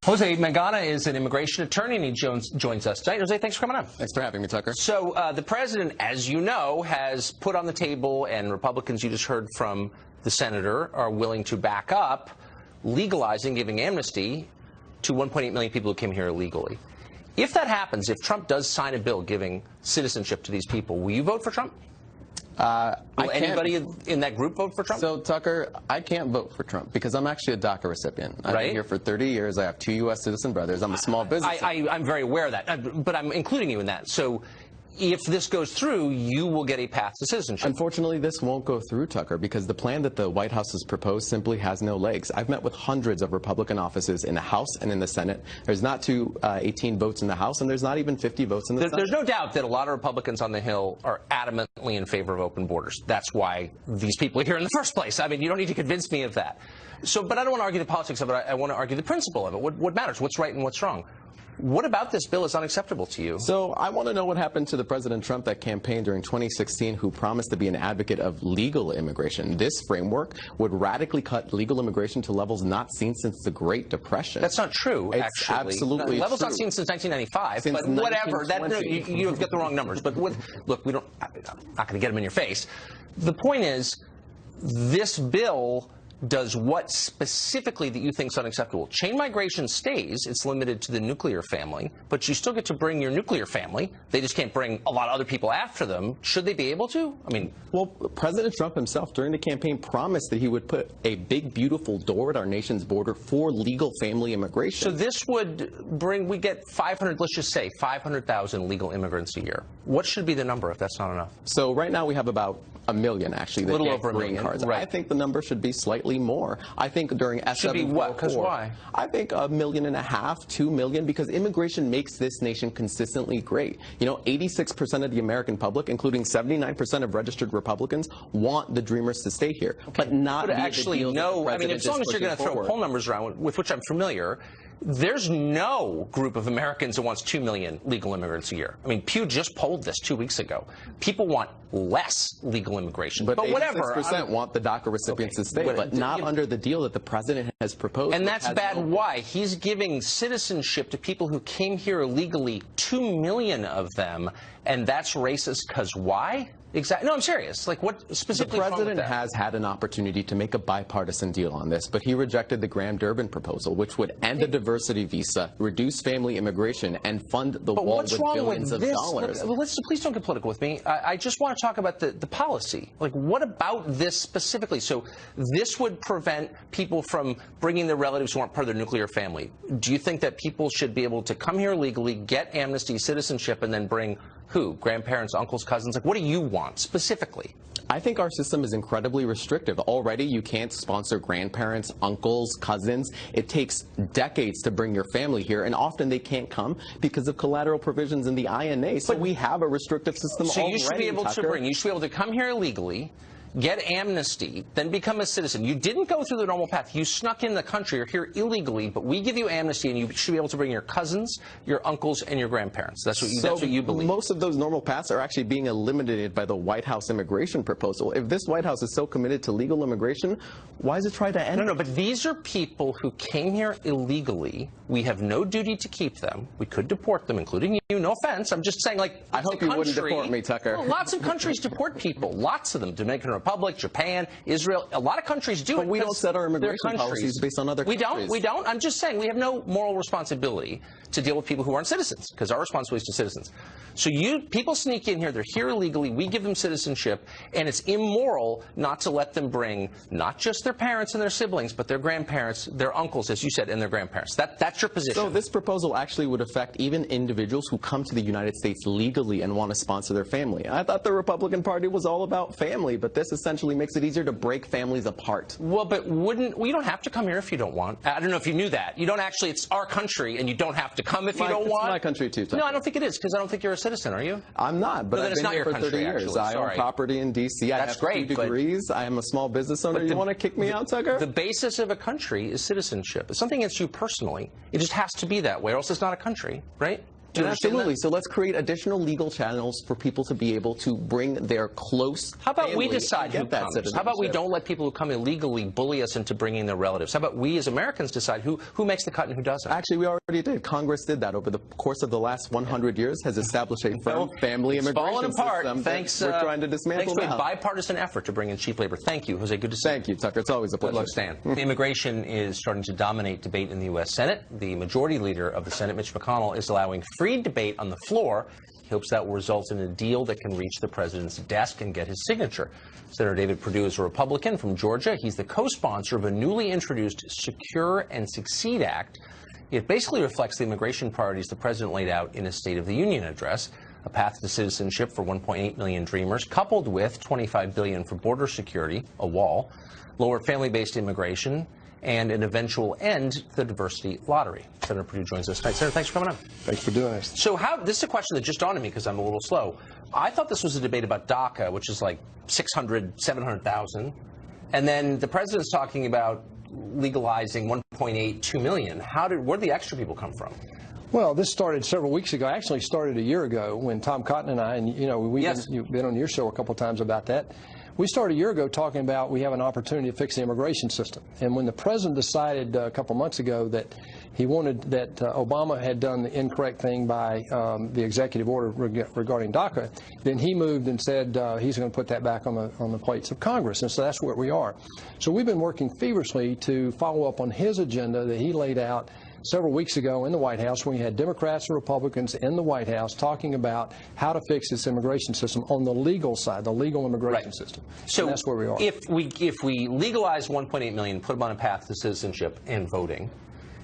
Jose Magana is an immigration attorney, and he joins us tonight. Jose, thanks for coming on. Thanks for having me, Tucker. So the president, as you know, has put on the table, and Republicans, you just heard from the senator, are willing to back up legalizing, giving amnesty to 1.8 million people who came here illegally. If that happens, if Trump does sign a bill giving citizenship to these people, will you vote for Trump? Will anybody in that group vote for Trump? So, Tucker, I can't vote for Trump because I'm actually a DACA recipient. I've been here for 30 years. I have 2 U.S. citizen brothers. I'm a small business. I'm very aware of that, but I'm including you in that. So if this goes through, you will get a path to citizenship. Unfortunately, this won't go through, Tucker, because the plan that the White House has proposed simply has no legs. I've met with hundreds of Republican offices in the House and in the Senate. There's not 18 votes in the House, and there's not even 50 votes in the Senate. There's no doubt that a lot of Republicans on the Hill are adamantly in favor of open borders. That's why these people are here in the first place. I mean, you don't need to convince me of that. So, but I don't want to argue the politics of it. I want to argue the principle of it. What matters? What's right and what's wrong? What about this bill is unacceptable to you? So I want to know what happened to the President Trump that campaigned during 2016 who promised to be an advocate of legal immigration. This framework would radically cut legal immigration to levels not seen since the Great Depression. That's not true, it's actually. Absolutely levels true. not seen since 1995, since but whatever. You have got the wrong numbers. But look, I'm not going to get them in your face. The point is, this bill does what specifically that you think is unacceptable? Chain migration stays. It's limited to the nuclear family, but you still get to bring your nuclear family. They just can't bring a lot of other people after them. Should they be able to? I mean, well, President Trump himself during the campaign promised that he would put a big, beautiful door at our nation's border for legal family immigration. So this would bring, we get 500, let's just say 500,000 legal immigrants a year. What should be the number if that's not enough? So right now we have about 1 million, actually, that little get over a green million, cards. right. I think the number should be slightly more. I think during S744, should be what? Because why? I think 1.5 million, 2 million, because immigration makes this nation consistently great. You know, 86% of the American public, including 79% of registered Republicans, want the Dreamers to stay here, but not actually no. I mean, as long as you're going to throw poll numbers around, with which I'm familiar, there's no group of Americans that wants 2 million legal immigrants a year. I mean, Pew just polled this 2 weeks ago. People want less legal immigration. But whatever. 86% want the DACA recipients to stay, but not under the deal that the president has proposed. And that's bad. Why? He's giving citizenship to people who came here illegally, 2 million of them, and that's racist because why? Exactly. No, I'm serious. Like, what specifically? The president has had an opportunity to make a bipartisan deal on this, but he rejected the Graham-Durbin proposal, which would end the diversity visa, reduce family immigration, and fund the wall with billions of dollars. Look, please don't get political with me. I just want to talk about the policy. Like, what about this specifically? So this would prevent people from bringing their relatives who aren't part of their nuclear family. Do you think that people should be able to come here legally, get amnesty, citizenship, and then bring who? Grandparents, uncles, cousins? Like, what do you want specifically? I think our system is incredibly restrictive. Already, you can't sponsor grandparents, uncles, cousins. It takes decades to bring your family here, and often they can't come because of collateral provisions in the INA. So we have a restrictive system already, So you should be able Tucker. to bring, you should be able to come here illegally, get amnesty, then become a citizen. You didn't go through the normal path. You snuck in the country. You're here illegally, but we give you amnesty, and you should be able to bring your cousins, your uncles, and your grandparents. That's what you believe. Most of those normal paths are actually being eliminated by the White House immigration proposal. If this White House is so committed to legal immigration, why does it try to end it? No, but these are people who came here illegally. We have no duty to keep them. We could deport them, including you. No offense. I'm just saying, like, I hope you wouldn't deport me, Tucker. Well, lots of countries deport people. Lots of them. Dominican Republic, Japan, Israel. A lot of countries do it. But we don't set our immigration policies based on other countries. We don't. I'm just saying we have no moral responsibility to deal with people who aren't citizens, because our responsibility is to citizens. So people sneak in here. They're here illegally. We give them citizenship, and it's immoral not to let them bring not just their parents and their siblings, but their grandparents, their uncles, as you said, and their grandparents. That's your position. So this proposal actually would affect even individuals who come to the United States legally and want to sponsor their family. I thought the Republican Party was all about family, but this essentially makes it easier to break families apart. Well, but you don't have to come here if you don't want. I don't know if you knew that. You don't actually, it's our country, and you don't have to come if you don't want. It's my country too, Tucker. No, I don't think it is, because I don't think you're a citizen, are you? I'm not, but I've been here for 30 years. Actually. I own property in D.C. I have 2 degrees. I am a small business owner. You want to kick me out, Tucker? The basis of a country is citizenship. It's something against you personally. It just has to be that way, or else it's not a country, right? Do you understand Absolutely. that? So let's create additional legal channels for people to be able to bring their close How about we family decide and who get that comes? citizenship? How about we don't let people who come illegally bully us into bringing their relatives? How about we as Americans decide who makes the cut and who doesn't? Actually, we already did. Congress did that over the course of the last 100 years, has established a firm family immigration system. Thanks. We're trying to dismantle thanks for now. a bipartisan effort to bring in cheap labor. Thank you, Jose. Good to see you. Thank you, Tucker. It's always a pleasure. Good luck, Stan. Immigration is starting to dominate debate in the U.S. Senate. The majority leader of the Senate, Mitch McConnell, is allowing free debate on the floor. He hopes that will result in a deal that can reach the president's desk and get his signature. Senator David Perdue is a Republican from Georgia. He's the co-sponsor of a newly introduced Secure and Succeed Act. It basically reflects the immigration priorities the president laid out in his State of the Union address. A path to citizenship for 1.8 million dreamers, coupled with $25 billion for border security, a wall, lower family-based immigration, and an eventual end to the diversity lottery. Senator Perdue joins us tonight. Senator, thanks for coming on. Thanks for doing this. So this is a question that just dawned on me because I'm a little slow. I thought this was a debate about DACA, which is like 600, 700,000. And then the president's talking about legalizing 1.8, 2 million. Where did the extra people come from? Well, this started several weeks ago. Actually started a year ago when Tom Cotton and I, and you've been on your show a couple times about that. We started a year ago talking about we have an opportunity to fix the immigration system. And when the president decided a couple months ago that he wanted that Obama had done the incorrect thing by the executive order regarding DACA, then he moved and said he's going to put that back on the plates of Congress. And so that's where we are. So we've been working feverishly to follow up on his agenda that he laid out several weeks ago in the White House when we had Democrats and Republicans in the White House talking about how to fix this immigration system on the legal side, the legal immigration system. So and that's where we are. If we legalize 1.8 million, put them on a path to citizenship and voting,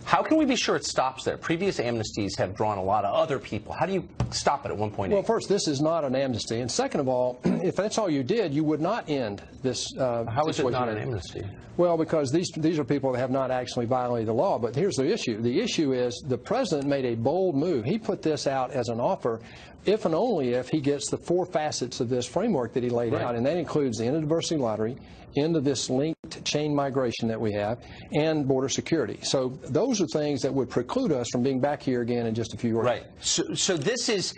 how can we be sure it stops there? Previous amnesties have drawn a lot of other people. How do you stop it at 1.8? Well, first, this is not an amnesty. And second of all, if that's all you did, you would not end this How is it not an amnesty? Well, because these are people that have not actually violated the law. But here's the issue. The issue is the president made a bold move. He put this out as an offer if and only if he gets the 4 facets of this framework that he laid out. And that includes the end of diversity lottery, end of this linked chain migration that we have, and border security. So those are things that would preclude us from being back here again in just a few years. Right. So this is,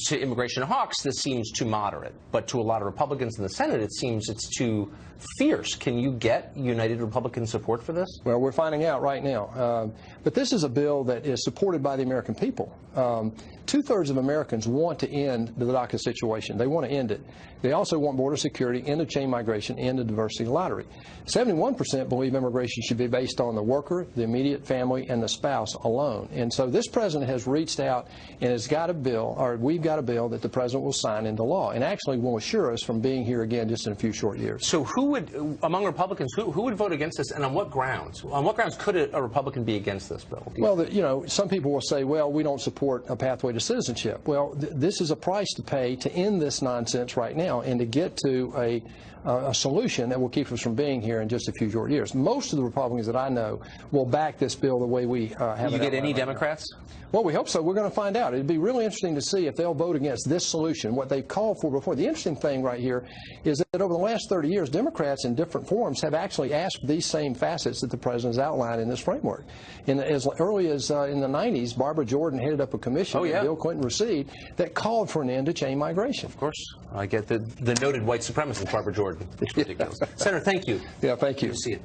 to immigration hawks, this seems too moderate. But to a lot of Republicans in the Senate, it seems it's too fierce. Can you get united Republican support for this? Well, we're finding out right now. But this is a bill that is supported by the American people. 2/3 of Americans want to end the DACA situation. They want to end it. They also want border security, end of chain migration, end of diversity lottery. 71% believe immigration should be based on the worker, the immediate family, and the spouse alone. And so this president has reached out and has got a bill, or we've got a bill that the president will sign into law and actually will assure us from being here again just in a few short years. So who would, among Republicans, who would vote against this, and on what grounds? On what grounds could a Republican be against this bill? Well, some people will say, well, we don't support a pathway to citizenship. Well, this is a price to pay to end this nonsense right now and to get to a solution that will keep us from being here in just a few short years. Most of the Republicans that I know will back this bill the way we have it. You get any Democrats? Well, we hope so. We're going to find out. It'd be really interesting to see if they'll vote against this solution, what they've called for before. The interesting thing right here is that over the last 30 years, Democrats in different forms have actually asked these same facets that the president has outlined in this framework. As early as in the 90s, Barbara Jordan headed up a commission that Bill Clinton received that called for an end to chain migration. Of course. I get the noted white supremacist Barbara Jordan. It's ridiculous. Senator, thank you. Yeah, thank you. Good to see you.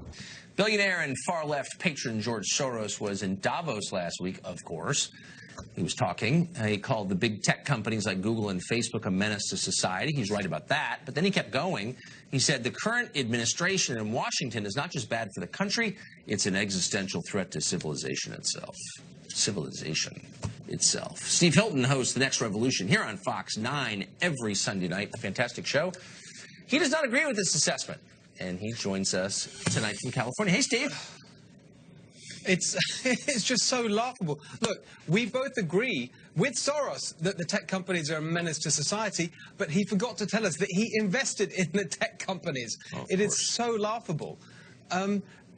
Billionaire and far-left patron George Soros was in Davos last week, of course. He was talking. He called the big tech companies like Google and Facebook a menace to society. He's right about that. But then he kept going. He said the current administration in Washington is not just bad for the country, it's an existential threat to civilization itself. Civilization itself. Steve Hilton hosts The Next Revolution here on Fox 9 every Sunday night. A fantastic show. He does not agree with this assessment, and he joins us tonight from California. Hey, Steve. It's just so laughable. Look, we both agree with Soros that the tech companies are a menace to society, but he forgot to tell us that he invested in the tech companies. It is so laughable.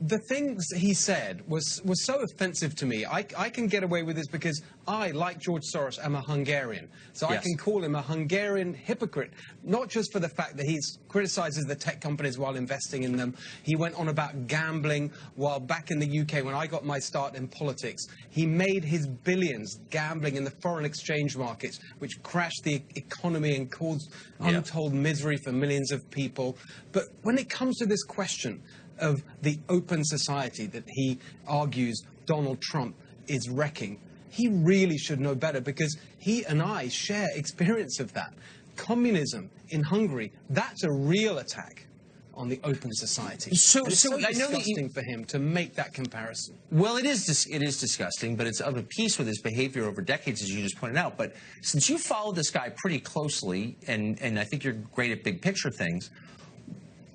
the things he said was so offensive to me. I can get away with this because I, like George Soros, am a Hungarian. So yes. I can call him a Hungarian hypocrite, not just for the fact that he criticizes the tech companies while investing in them. He went on about gambling while back in the UK, when I got my start in politics, he made his billions gambling in the foreign exchange markets, which crashed the economy and caused untold misery for millions of people. But when it comes to this question of the open society that he argues Donald Trump is wrecking, he really should know better, because he and I share experience of that. Communism in Hungary, that's a real attack on the open society. So it's so disgusting for him to make that comparison. Well, it is disgusting, but it's of a piece with his behavior over decades, as you just pointed out. But since you followed this guy pretty closely, and I think you're great at big picture things,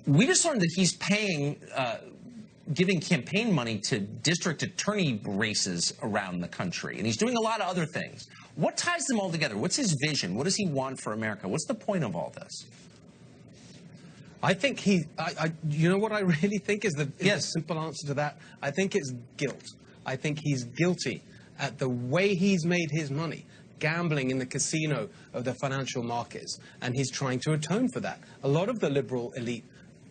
we just learned that he's paying, giving campaign money to district attorney races around the country, and he's doing a lot of other things. What ties them all together? What's his vision? What does he want for America? What's the point of all this? I think you know what I really think is the simple answer to that? I think it's guilt. I think he's guilty at the way he's made his money, gambling in the casino of the financial markets, and he's trying to atone for that. A lot of the liberal elite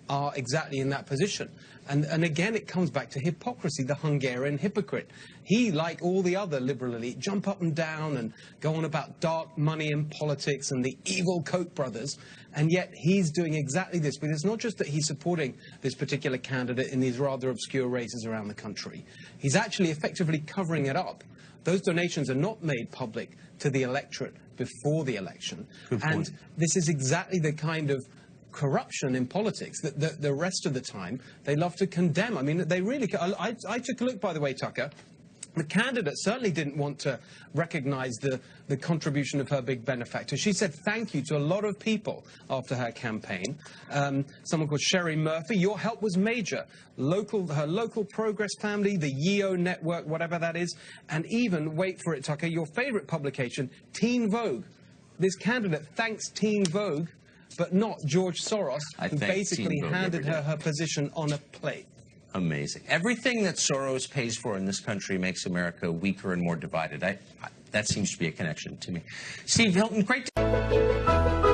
are exactly in that position. And again, it comes back to hypocrisy, the Hungarian hypocrite. He, like all the other liberal elite, jump up and down and go on about dark money in politics and the evil Koch brothers, and yet he's doing exactly this. But it's not just that he's supporting this particular candidate in these rather obscure races around the country. He's actually effectively covering it up. Those donations are not made public to the electorate before the election. And this is exactly the kind of corruption in politics that the rest of the time they love to condemn. I mean, they really... I took a look, by the way, Tucker. The candidate certainly didn't want to recognize the contribution of her big benefactor. She said thank you to a lot of people after her campaign. Someone called Sherry Murphy. Your help was major. Her local Progress family, the YEO network, whatever that is, and even, wait for it, Tucker, your favorite publication, Teen Vogue. This candidate thanks Teen Vogue, but not George Soros, who basically handed her position on a plate. Amazing. Everything that Soros pays for in this country makes America weaker and more divided. That seems to be a connection to me. Steve Hilton, great to